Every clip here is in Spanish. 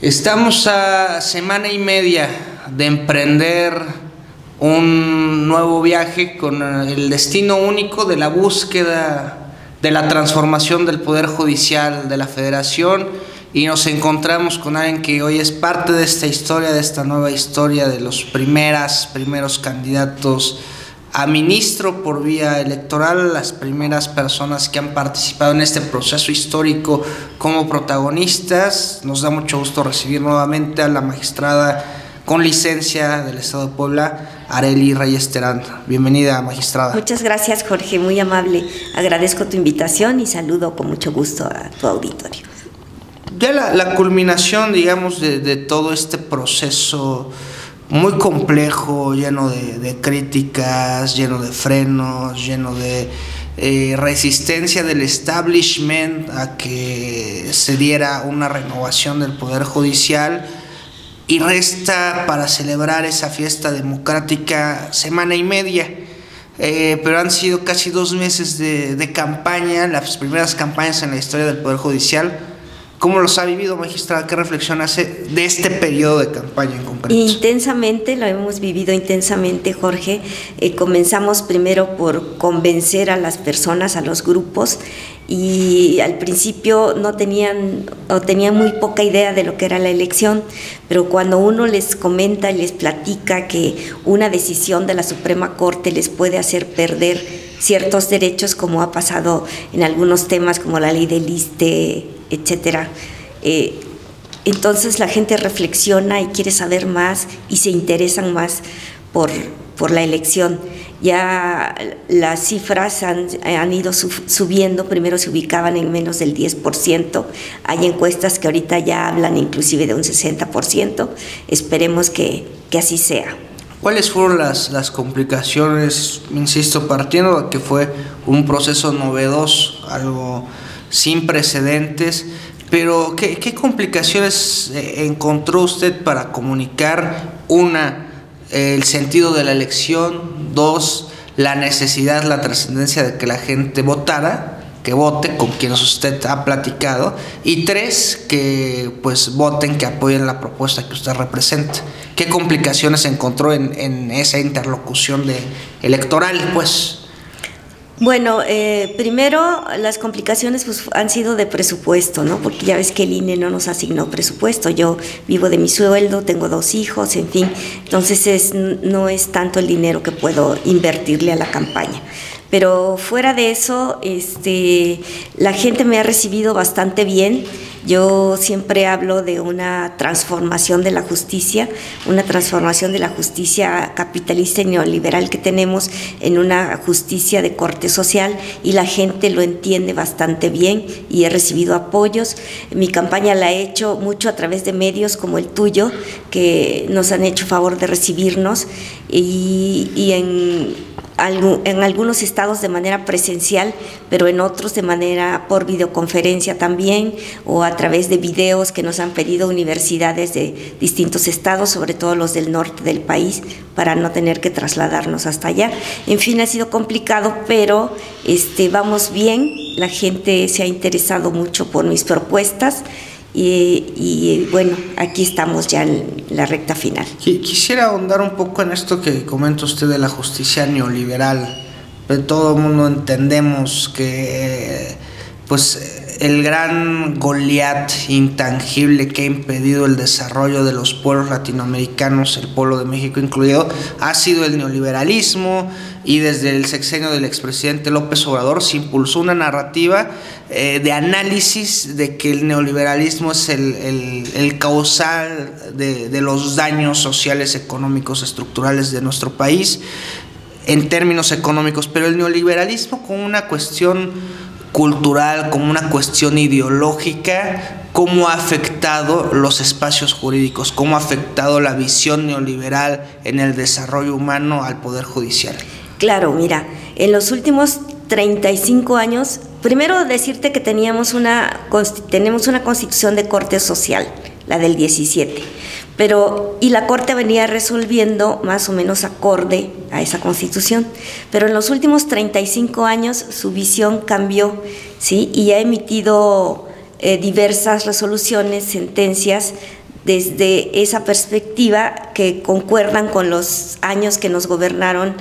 Estamos a semana y media de emprender un nuevo viaje con el destino único de la búsqueda de la transformación del Poder Judicial de la Federación, y nos encontramos con alguien que hoy es parte de esta historia, de esta nueva historia de los primeros candidatos a ministro por vía electoral, las primeras personas que han participado en este proceso histórico como protagonistas. Nos da mucho gusto recibir nuevamente a la magistrada con licencia del Estado de Puebla, Arely Reyes Terán. Bienvenida, magistrada. Muchas gracias, Jorge, muy amable. Agradezco tu invitación y saludo con mucho gusto a tu auditorio. Ya la culminación, digamos, de todo este proceso muy complejo, lleno de críticas, lleno de frenos, lleno de resistencia del establishment a que se diera una renovación del Poder Judicial, y resta para celebrar esa fiesta democrática semana y media, pero han sido casi 2 meses de campaña, las primeras campañas en la historia del Poder Judicial. ¿Cómo los ha vivido, magistrada? ¿Qué reflexión hace de este periodo de campaña en concreto? Intensamente, lo hemos vivido intensamente, Jorge. Comenzamos primero por convencer a las personas, a los grupos, y al principio no tenían o tenían muy poca idea de lo que era la elección, pero cuando uno les comenta y les platica que una decisión de la Suprema Corte les puede hacer perder ciertos derechos, como ha pasado en algunos temas como la ley del ISSSTE, etcétera, entonces la gente reflexiona y quiere saber más y se interesan más por la elección. Ya las cifras han ido subiendo. Primero se ubicaban en menos del 10%, hay encuestas que ahorita ya hablan inclusive de un 60%, esperemos que así sea. ¿Cuáles fueron las complicaciones? Insisto, partiendo de que fue un proceso novedoso, algo sin precedentes, pero ¿qué complicaciones encontró usted para comunicar? Una, el sentido de la elección; 2, la necesidad, la trascendencia de que la gente votara, que vote con quienes usted ha platicado; y 3, que pues voten, que apoyen la propuesta que usted representa. ¿Qué complicaciones encontró en esa interlocución electoral, pues? Bueno, primero las complicaciones pues han sido de presupuesto, ¿no? Porque ya ves que el INE no nos asignó presupuesto. Yo vivo de mi sueldo, tengo 2 hijos, en fin, entonces no es tanto el dinero que puedo invertirle a la campaña. Pero fuera de eso, la gente me ha recibido bastante bien. Yo siempre hablo de una transformación de la justicia, capitalista y neoliberal que tenemos en una justicia de corte social, y la gente lo entiende bastante bien y he recibido apoyos. Mi campaña la he hecho mucho a través de medios como el tuyo, que nos han hecho favor de recibirnos, y en algunos estados de manera presencial, pero en otros de manera por videoconferencia también, o a través de videos que nos han pedido universidades de distintos estados, sobre todo los del norte del país, para no tener que trasladarnos hasta allá. En fin, ha sido complicado, pero vamos bien. La gente se ha interesado mucho por mis propuestas. Y bueno, aquí estamos ya en la recta final. Quisiera ahondar un poco en esto que comenta usted de la justicia neoliberal. Todo el mundo entendemos que pues el gran Goliat intangible que ha impedido el desarrollo de los pueblos latinoamericanos, el pueblo de México incluido, ha sido el neoliberalismo, y desde el sexenio del expresidente López Obrador se impulsó una narrativa de análisis de que el neoliberalismo es el causal de los daños sociales, económicos, estructurales de nuestro país en términos económicos, pero el neoliberalismo como una cuestión cultural, como una cuestión ideológica. ¿Cómo ha afectado los espacios jurídicos? ¿Cómo ha afectado la visión neoliberal en el desarrollo humano al Poder Judicial? Claro, mira, en los últimos 35 años, primero decirte que tenemos una constitución de corte social, la del 17, y la Corte venía resolviendo más o menos acorde a esa Constitución, pero en los últimos 35 años su visión cambió, ¿sí? Y ha emitido diversas resoluciones, sentencias desde esa perspectiva que concuerdan con los años que nos gobernaron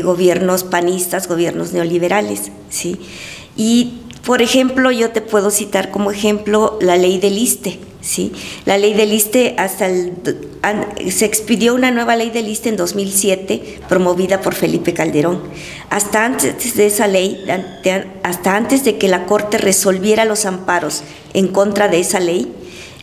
gobiernos panistas, gobiernos neoliberales, ¿sí? Y, por ejemplo, yo te puedo citar como ejemplo la ley del ISSSTE, ¿sí? La ley del ISSSTE, se expidió una nueva ley del ISSSTE en 2007, promovida por Felipe Calderón. Hasta antes de esa ley, hasta antes de que la Corte resolviera los amparos en contra de esa ley,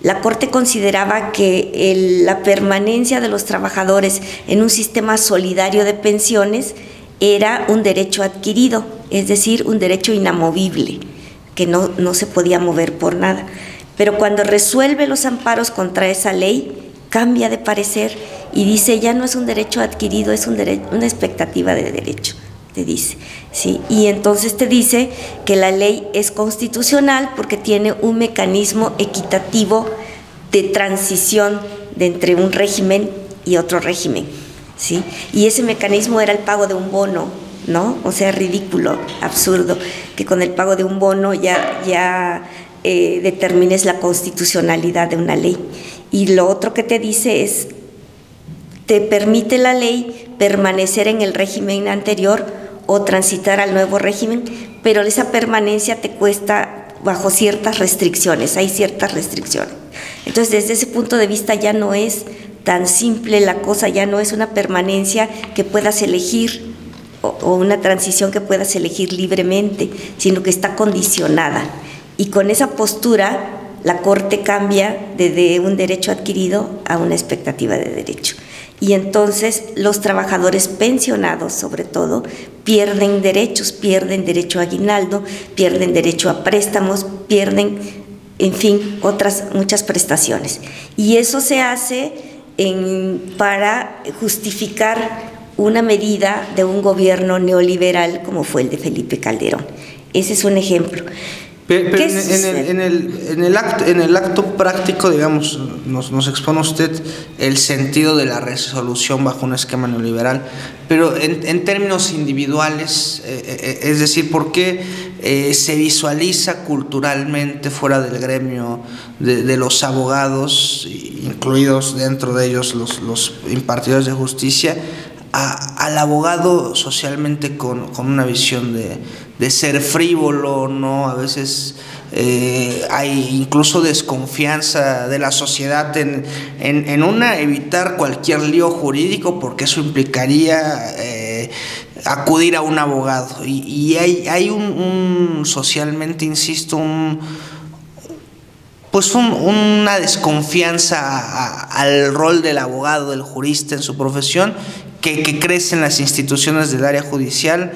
la Corte consideraba que la permanencia de los trabajadores en un sistema solidario de pensiones era un derecho adquirido, es decir, un derecho inamovible, que no se podía mover por nada. Pero cuando resuelve los amparos contra esa ley, cambia de parecer y dice, ya no es un derecho adquirido, es una expectativa de derecho, te dice, ¿sí? Y entonces te dice que la ley es constitucional porque tiene un mecanismo equitativo de transición de entre un régimen y otro régimen, ¿sí? Y ese mecanismo era el pago de un bono, ¿no? O sea, ridículo, absurdo, que con el pago de un bono ya determines la constitucionalidad de una ley. Y lo otro que te dice es, te permite la ley permanecer en el régimen anterior o transitar al nuevo régimen, pero esa permanencia te cuesta bajo ciertas restricciones, hay ciertas restricciones. Entonces, desde ese punto de vista ya no es tan simple la cosa, ya no es una permanencia que puedas elegir o una transición que puedas elegir libremente, sino que está condicionada. Y con esa postura, la Corte cambia de un derecho adquirido a una expectativa de derecho. Y entonces los trabajadores pensionados, sobre todo, pierden derechos, pierden derecho a aguinaldo, pierden derecho a préstamos, pierden, en fin, otras muchas prestaciones. Y eso se hace para justificar una medida de un gobierno neoliberal como fue el de Felipe Calderón. Ese es un ejemplo. Pero en el acto práctico, digamos, nos expone usted el sentido de la resolución bajo un esquema neoliberal, pero en términos individuales, es decir, ¿por qué se visualiza culturalmente fuera del gremio de los abogados, incluidos dentro de ellos los impartidores de justicia, al abogado socialmente con una visión de ser frívolo, ¿no? A veces hay incluso desconfianza de la sociedad en evitar cualquier lío jurídico, porque eso implicaría acudir a un abogado. Y hay un socialmente, insisto, una desconfianza al rol del abogado, del jurista en su profesión, que crece en las instituciones del área judicial.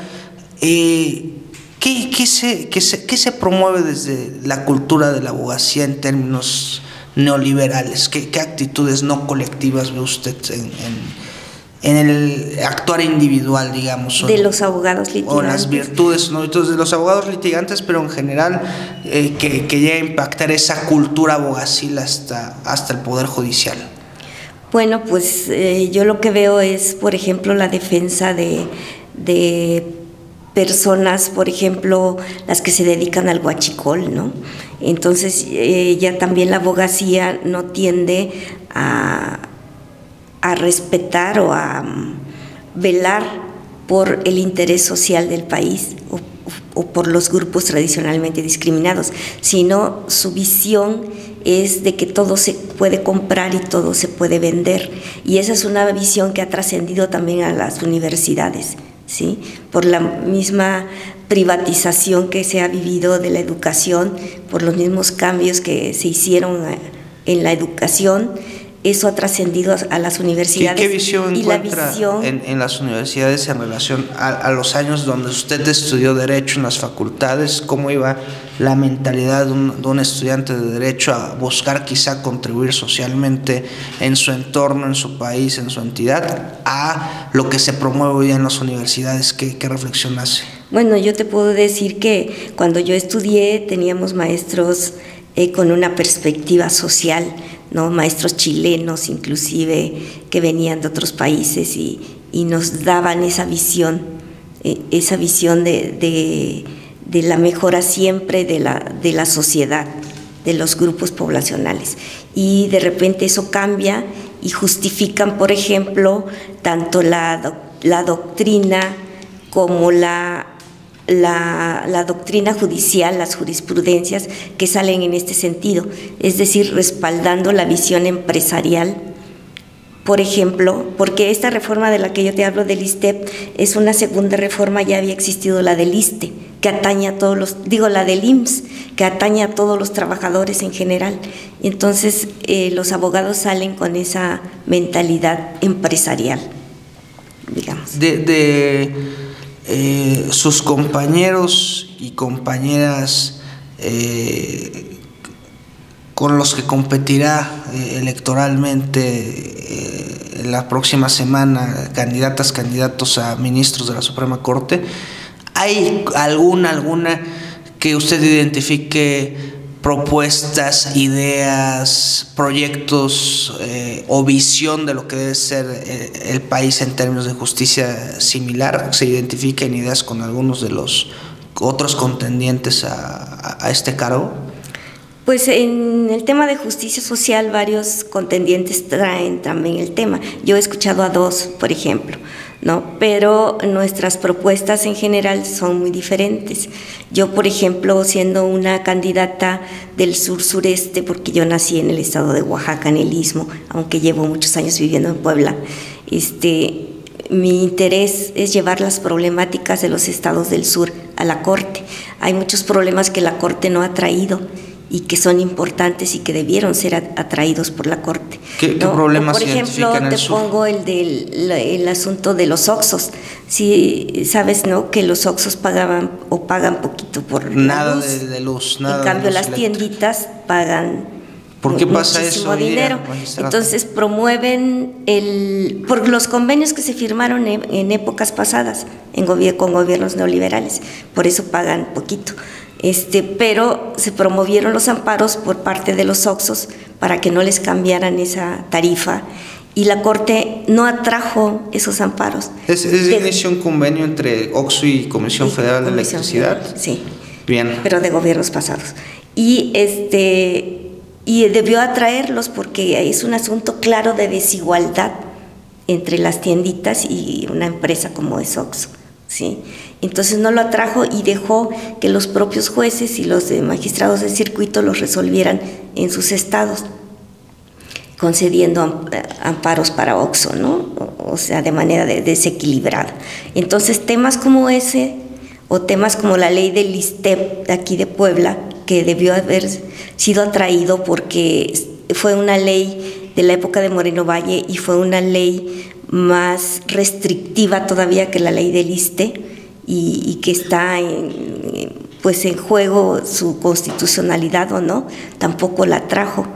¿Qué se promueve desde la cultura de la abogacía en términos neoliberales? ¿Qué actitudes no colectivas ve usted en el actuar individual, digamos? De los abogados litigantes. O las virtudes, ¿no? Entonces, de los abogados litigantes, pero en general que llega a impactar esa cultura abogacil hasta el Poder Judicial. Bueno, pues yo lo que veo es, por ejemplo, la defensa de personas, por ejemplo, las que se dedican al huachicol, ¿no? Entonces, ya también la abogacía no tiende a respetar o a velar por el interés social del país o por los grupos tradicionalmente discriminados, sino su visión es de que todo se puede comprar y todo se puede vender, y esa es una visión que ha trascendido también a las universidades, ¿sí? Por la misma privatización que se ha vivido de la educación, por los mismos cambios que se hicieron en la educación, eso ha trascendido a las universidades. ¿Qué visión encuentra en las universidades en relación a los años donde usted estudió Derecho en las facultades? ¿Cómo iba la mentalidad de un estudiante de Derecho a buscar quizá contribuir socialmente en su entorno, en su país, en su entidad, a lo que se promueve hoy en las universidades? ¿Qué reflexión hace? Bueno, yo te puedo decir que cuando yo estudié teníamos maestros con una perspectiva social, ¿no? Maestros chilenos inclusive que venían de otros países y nos daban esa visión de la mejora siempre de la sociedad, de los grupos poblacionales. y de repente eso cambia y justifican, por ejemplo, tanto la doctrina como la doctrina judicial, las jurisprudencias que salen en este sentido, es decir, respaldando la visión empresarial. Por ejemplo, porque esta reforma de la que yo te hablo del ISSSTE es una segunda reforma, ya había existido la del ISSSTE, que atañe a todos los, la del IMSS, que atañe a todos los trabajadores en general. Entonces, los abogados salen con esa mentalidad empresarial, digamos. Sus compañeros y compañeras con los que competirá electoralmente en la próxima semana, candidatos a ministros de la Suprema Corte, ¿hay alguna que usted identifique propuestas, ideas, proyectos o visión de lo que debe ser el país en términos de justicia similar? ¿Se identifiquen ideas con algunos de los otros contendientes a este cargo? Pues en el tema de justicia social varios contendientes traen también el tema. Yo he escuchado a dos, por ejemplo, ¿no? Pero nuestras propuestas en general son muy diferentes. Yo, por ejemplo, siendo una candidata del sur-sureste, porque yo nací en el estado de Oaxaca, en el Istmo, aunque llevo muchos años viviendo en Puebla, mi interés es llevar las problemáticas de los estados del sur a la Corte. Hay muchos problemas que la Corte no ha traído y que son importantes y que debieron ser atraídos por la Corte. ¿Qué problemas se identifican en el sur? Por ejemplo, te pongo el asunto de los oxxos. Sí, sabes, ¿no?, que los oxxos pagan poquito por nada la luz. de luz, nada. En cambio, las tienditas pagan ¿por qué pasa muchísimo eso, dinero. Entonces promueven por los convenios que se firmaron en épocas pasadas con gobiernos neoliberales, por eso pagan poquito. Pero se promovieron los amparos por parte de los oxxos para que no les cambiaran esa tarifa y la Corte no atrajo esos amparos. ¿Es inició un convenio entre Oxxo y Comisión Federal de Electricidad? Sí. Bien. Pero de gobiernos pasados. Y debió atraerlos porque es un asunto claro de desigualdad entre las tienditas y una empresa como es Oxxo, ¿sí? Entonces no lo atrajo y dejó que los propios jueces y los magistrados del circuito los resolvieran en sus estados, concediendo amparos para Oxxo, ¿no? O sea, de manera desequilibrada. Entonces temas como ese o temas como la ley del ISSSTE de aquí de Puebla, que debió haber sido atraído porque fue una ley de la época de Moreno Valle y fue una ley más restrictiva todavía que la ley del ISSSTE y que está en juego su constitucionalidad o no, tampoco la trajo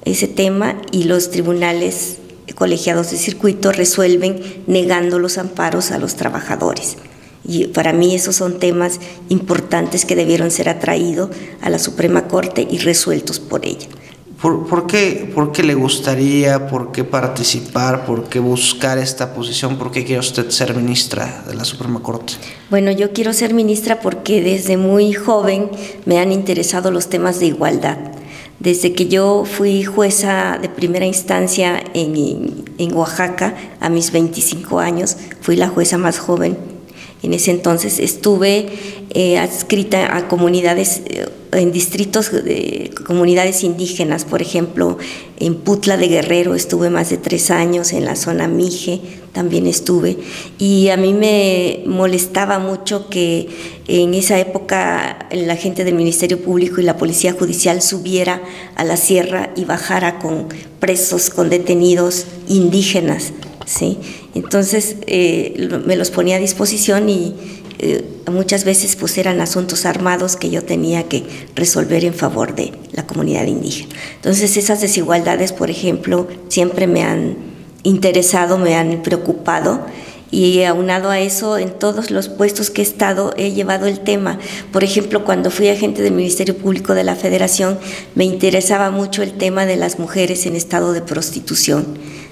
ese tema y los tribunales colegiados de circuito resuelven negando los amparos a los trabajadores. Y para mí esos son temas importantes que debieron ser atraídos a la Suprema Corte y resueltos por ella. ¿Por qué le gustaría, por qué participar, por qué buscar esta posición, por qué quiere usted ser ministra de la Suprema Corte? Bueno, yo quiero ser ministra porque desde muy joven me han interesado los temas de igualdad. Desde que yo fui jueza de primera instancia en Oaxaca, a mis 25 años, fui la jueza más joven. En ese entonces estuve adscrita a comunidades, en distritos de comunidades indígenas, por ejemplo, en Putla de Guerrero estuve más de 3 años, en la zona Mije también estuve, y a mí me molestaba mucho que en esa época la gente del Ministerio Público y la Policía Judicial subiera a la sierra y bajara con presos, con detenidos indígenas, ¿sí? Entonces me los ponía a disposición y muchas veces pues eran asuntos armados que yo tenía que resolver en favor de la comunidad indígena. Entonces esas desigualdades, por ejemplo, siempre me han interesado, me han preocupado, y aunado a eso, en todos los puestos que he estado he llevado el tema. Por ejemplo, cuando fui agente del Ministerio Público de la Federación, me interesaba mucho el tema de las mujeres en estado de prostitución.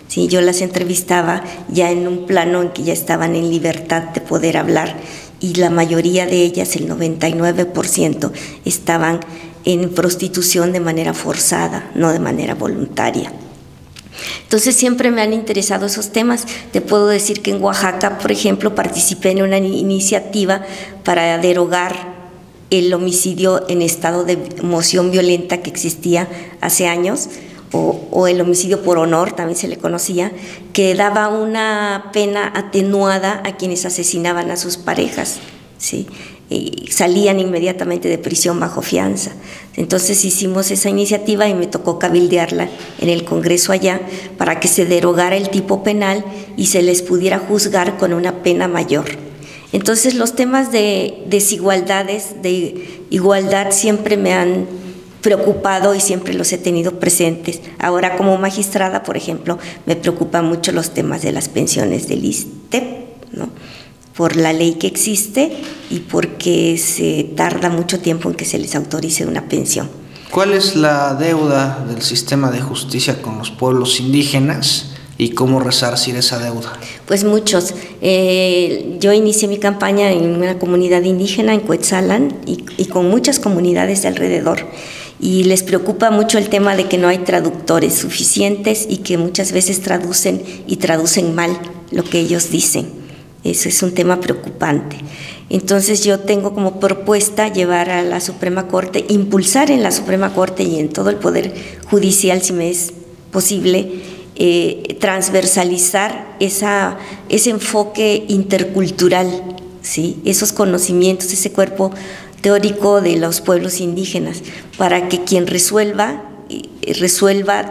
Sí, yo las entrevistaba ya en un plano en que ya estaban en libertad de poder hablar, y la mayoría de ellas, el 99%, estaban en prostitución de manera forzada, no de manera voluntaria. Entonces siempre me han interesado esos temas. Te puedo decir que en Oaxaca, por ejemplo, participé en una iniciativa para derogar el homicidio en estado de moción violenta que existía hace años, o el homicidio por honor, también se le conocía, que daba una pena atenuada a quienes asesinaban a sus parejas, ¿sí? Y salían inmediatamente de prisión bajo fianza. Entonces hicimos esa iniciativa y me tocó cabildearla en el Congreso allá para que se derogara el tipo penal y se les pudiera juzgar con una pena mayor. Entonces los temas de desigualdades, de igualdad siempre me han preocupado y siempre los he tenido presentes. Ahora como magistrada, por ejemplo, me preocupan mucho los temas de las pensiones del ISSSTE, ¿no? Por la ley que existe y porque se tarda mucho tiempo en que se les autorice una pensión. ¿Cuál es la deuda del sistema de justicia con los pueblos indígenas y cómo resarcir esa deuda? Pues muchos. Yo inicié mi campaña en una comunidad indígena en Cuetzalan y con muchas comunidades de alrededor. Y les preocupa mucho el tema de que no hay traductores suficientes y que muchas veces traducen mal lo que ellos dicen. Eso es un tema preocupante. Entonces yo tengo como propuesta llevar a la Suprema Corte, impulsar en la Suprema Corte y en todo el Poder Judicial, si me es posible, transversalizar ese enfoque intercultural, ¿sí? Esos conocimientos, ese cuerpo teórico de los pueblos indígenas, para que quien resuelva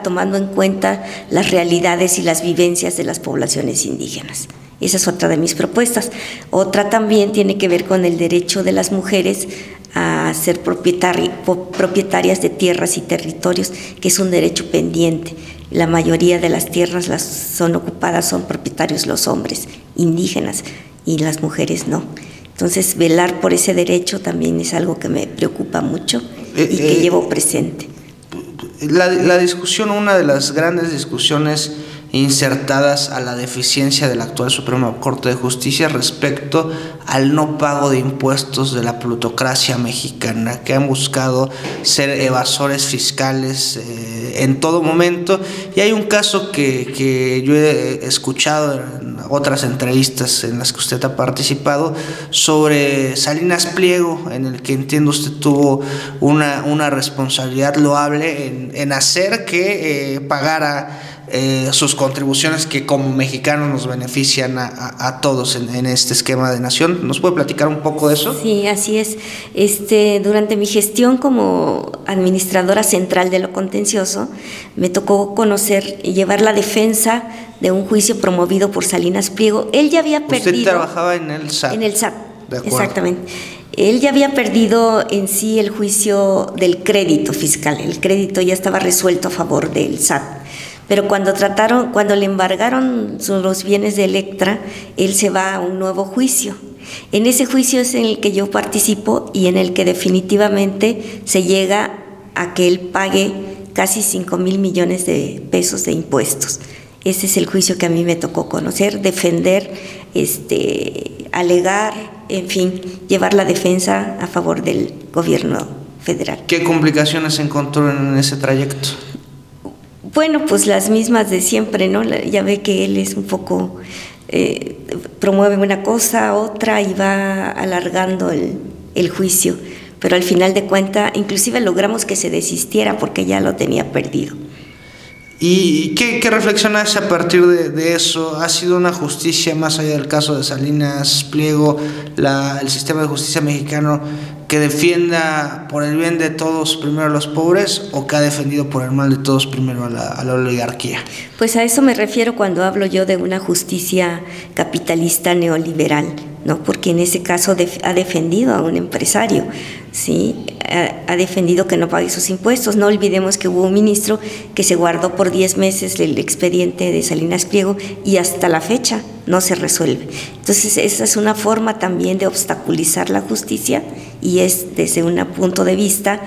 tomando en cuenta las realidades y las vivencias de las poblaciones indígenas. Esa es otra de mis propuestas. Otra también tiene que ver con el derecho de las mujeres a ser propietarias de tierras y territorios, que es un derecho pendiente. La mayoría de las tierras son ocupadas, son propietarios los hombres indígenas y las mujeres no. Entonces, velar por ese derecho también es algo que me preocupa mucho y que llevo presente. La discusión, una de las grandes discusiones insertadas a la deficiencia de la actual Suprema Corte de Justicia respecto al no pago de impuestos de la plutocracia mexicana, que han buscado ser evasores fiscales en todo momento. Y hay un caso que yo he escuchado en otras entrevistas en las que usted ha participado sobre Salinas Pliego, en el que entiendo usted tuvo una responsabilidad loable en hacer que pagara sus contribuciones que como mexicanos nos benefician a todos en este esquema de nación. ¿Nos puede platicar un poco de eso? Sí, así es. Durante mi gestión como administradora central de lo contencioso, me tocó conocer y llevar la defensa de un juicio promovido por Salinas Pliego. Él ya había perdido. Usted trabajaba en el SAT. En el SAT, de acuerdo. Exactamente. Él ya había perdido en sí el juicio del crédito fiscal. El crédito ya estaba resuelto a favor del SAT. Pero cuando le embargaron los bienes de Electra, él se va a un nuevo juicio. En ese juicio es en el que yo participo y en el que definitivamente se llega a que él pague casi 5,000 millones de pesos de impuestos. Ese es el juicio que a mí me tocó conocer, defender, alegar, en fin, llevar la defensa a favor del gobierno federal. ¿Qué complicaciones encontró en ese trayecto? Bueno, pues las mismas de siempre, ¿no? Ya ve que él es un poco, promueve una cosa, otra y va alargando el juicio, pero al final de cuentas, inclusive logramos que se desistiera porque ya lo tenía perdido. ¿Y qué reflexionas a partir de eso? ¿Ha sido una justicia, más allá del caso de Salinas Pliego, el sistema de justicia mexicano que defienda por el bien de todos primero a los pobres, o que ha defendido por el mal de todos primero a la oligarquía? Pues a eso me refiero cuando hablo yo de una justicia capitalista neoliberal, ¿no? Porque en ese caso ha defendido a un empresario, ¿sí? Ha defendido que no pague sus impuestos. No olvidemos que hubo un ministro que se guardó por 10 meses el expediente de Salinas Pliego y hasta la fecha no se resuelve. Entonces esa es una forma también de obstaculizar la justicia y es desde un punto de vista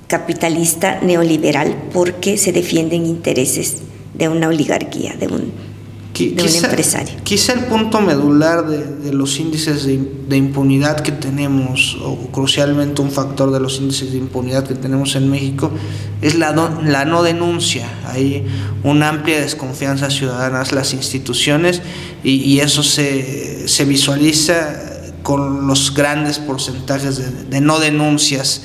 capitalista neoliberal, porque se defienden intereses de una oligarquía, de un empresario. Quizá el punto medular de los índices de impunidad que tenemos, o crucialmente un factor de los índices de impunidad que tenemos en México, es la no denuncia. Hay una amplia desconfianza ciudadana hacia las instituciones y eso se visualiza con los grandes porcentajes de no denuncias.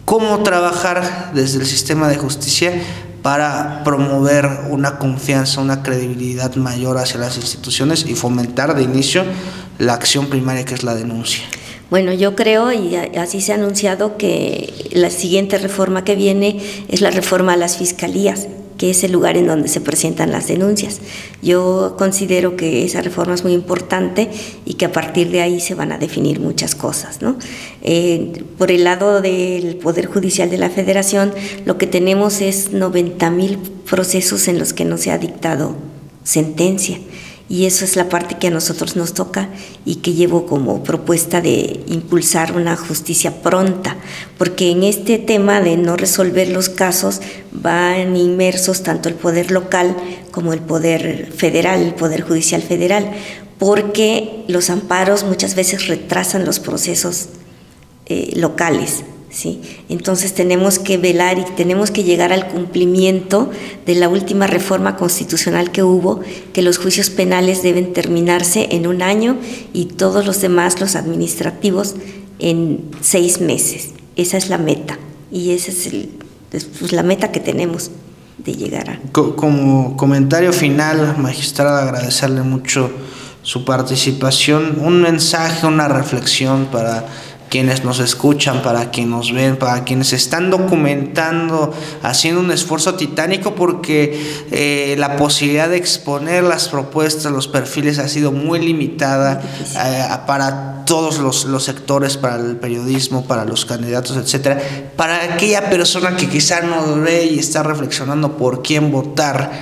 ¿Cómo trabajar desde el sistema de justicia para promover una confianza, una credibilidad mayor hacia las instituciones y fomentar de inicio la acción primaria, que es la denuncia? Bueno, yo creo, y así se ha anunciado, que la siguiente reforma que viene es la reforma a las fiscalías, que es el lugar en donde se presentan las denuncias. Yo considero que esa reforma es muy importante y que a partir de ahí se van a definir muchas cosas, ¿no? Por el lado del Poder Judicial de la Federación, lo que tenemos es 90,000 procesos en los que no se ha dictado sentencia. Y eso es la parte que a nosotros nos toca y que llevo como propuesta de impulsar una justicia pronta, porque en este tema de no resolver los casos van inmersos tanto el poder local como el poder federal, el Poder Judicial Federal, porque los amparos muchas veces retrasan los procesos locales. ¿Sí? Entonces tenemos que velar y tenemos que llegar al cumplimiento de la última reforma constitucional que hubo, que los juicios penales deben terminarse en 1 año y todos los demás, los administrativos, en 6 meses. Esa es la meta y esa es la meta que tenemos de llegar a. Como comentario final, magistrada, agradecerle mucho su participación, un mensaje, una reflexión para quienes nos escuchan, para quienes nos ven, para quienes están documentando, haciendo un esfuerzo titánico, porque la posibilidad de exponer las propuestas, los perfiles ha sido muy limitada para todos los sectores, para el periodismo, para los candidatos, etcétera. Para aquella persona que quizá no ve y está reflexionando por quién votar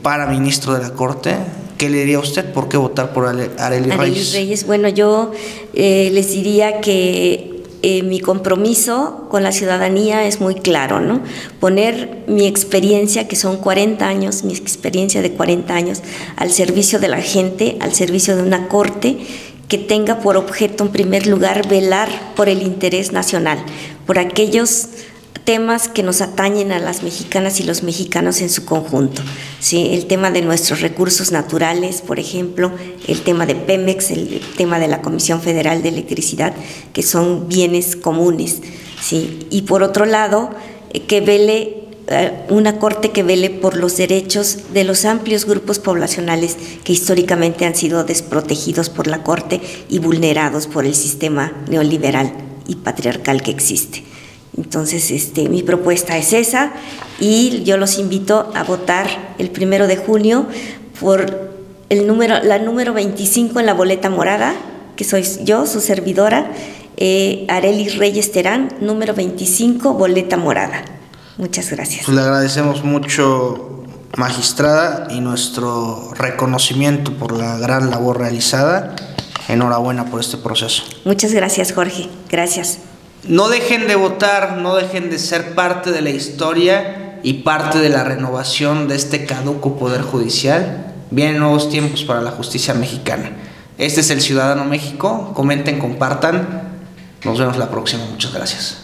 para ministro de la Corte, ¿qué le diría a usted? ¿Por qué votar por Arely Reyes? Bueno, yo les diría que mi compromiso con la ciudadanía es muy claro, ¿no? Poner mi experiencia, que son 40 años, mi experiencia de 40 años, al servicio de la gente, al servicio de una corte que tenga por objeto, en primer lugar, velar por el interés nacional, por aquellos temas que nos atañen a las mexicanas y los mexicanos en su conjunto, ¿sí? El tema de nuestros recursos naturales, por ejemplo, el tema de Pemex, el tema de la Comisión Federal de Electricidad, que son bienes comunes, ¿sí? Y por otro lado, que vele una corte que vele por los derechos de los amplios grupos poblacionales que históricamente han sido desprotegidos por la corte y vulnerados por el sistema neoliberal y patriarcal que existe. Entonces, mi propuesta es esa y yo los invito a votar el 1 de junio por la número 25 en la boleta morada, que soy yo, su servidora, Arely Reyes Terán, número 25, boleta morada. Muchas gracias. Pues le agradecemos mucho, magistrada, y nuestro reconocimiento por la gran labor realizada. Enhorabuena por este proceso. Muchas gracias, Jorge. Gracias. No dejen de votar, no dejen de ser parte de la historia y parte de la renovación de este caduco Poder Judicial. Vienen nuevos tiempos para la justicia mexicana. Este es El Ciudadano México. Comenten, compartan. Nos vemos la próxima. Muchas gracias.